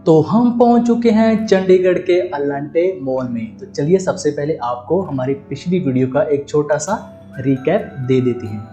तो हम पहुंच चुके हैं चंडीगढ़ के अलांटे मॉल में। तो चलिए सबसे पहले आपको हमारी पिछली वीडियो का एक छोटा सा रिकैप दे देते हैं।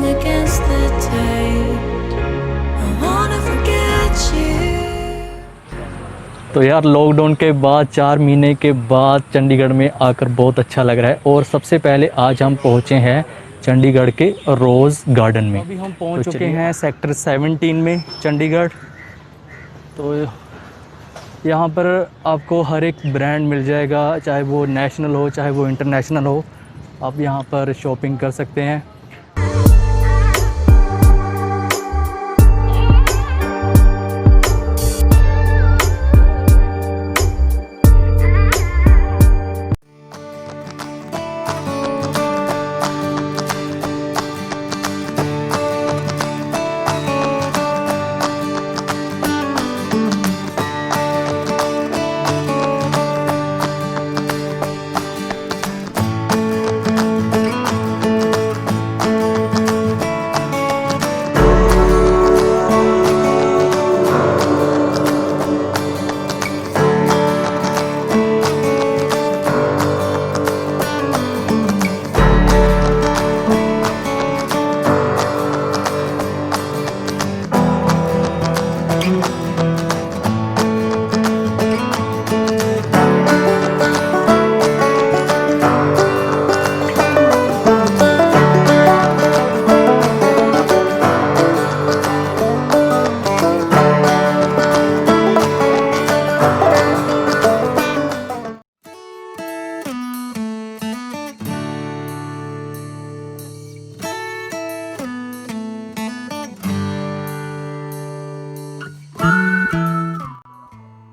Against the tide, I wanna forget you. तो यार लॉकडाउन के बाद 4 महीने के बाद चंडीगढ़ में आकर बहुत अच्छा लग रहा है। और सबसे पहले आज हम पहुँचे हैं चंडीगढ़ के रोज़ गार्डन में। अभी हम पहुँच चुके हैं सेक्टर 17 में चंडीगढ़। तो यहाँ पर आपको हर एक ब्रांड मिल जाएगा, चाहे वो नेशनल हो चाहे वो इंटरनेशनल हो। आप यहाँ पर शॉपिंग कर सकते हैं।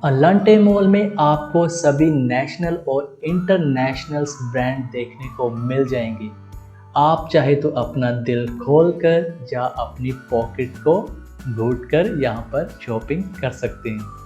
अलांटे मॉल में आपको सभी नेशनल और इंटरनेशनल ब्रांड देखने को मिल जाएंगे। आप चाहे तो अपना दिल खोलकर या अपनी पॉकेट को घूंटकर यहाँ पर शॉपिंग कर सकते हैं।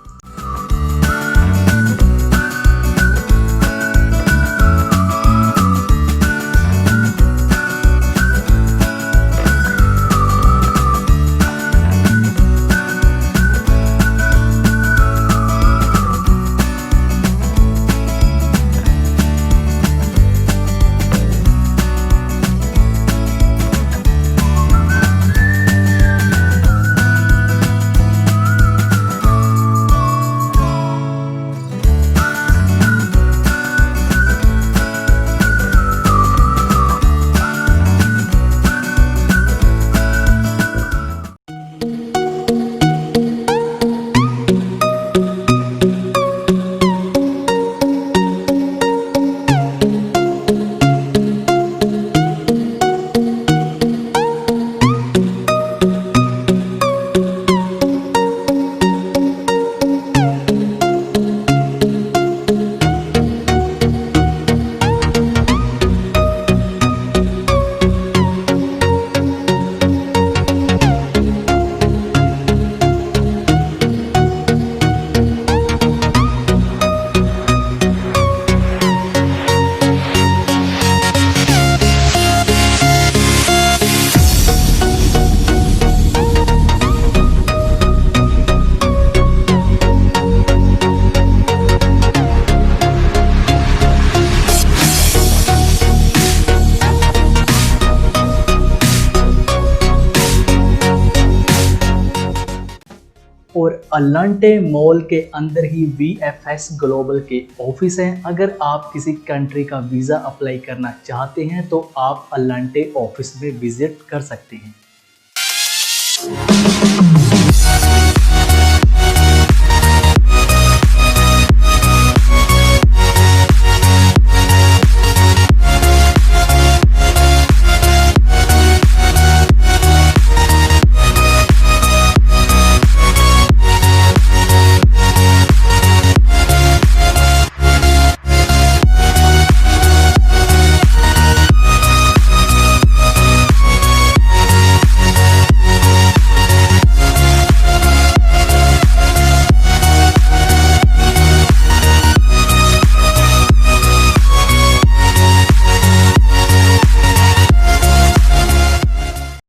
और अलांटे मॉल के अंदर ही VFS ग्लोबल के ऑफिस हैं। अगर आप किसी कंट्री का वीज़ा अप्लाई करना चाहते हैं तो आप अलांटे ऑफिस में विजिट कर सकते हैं।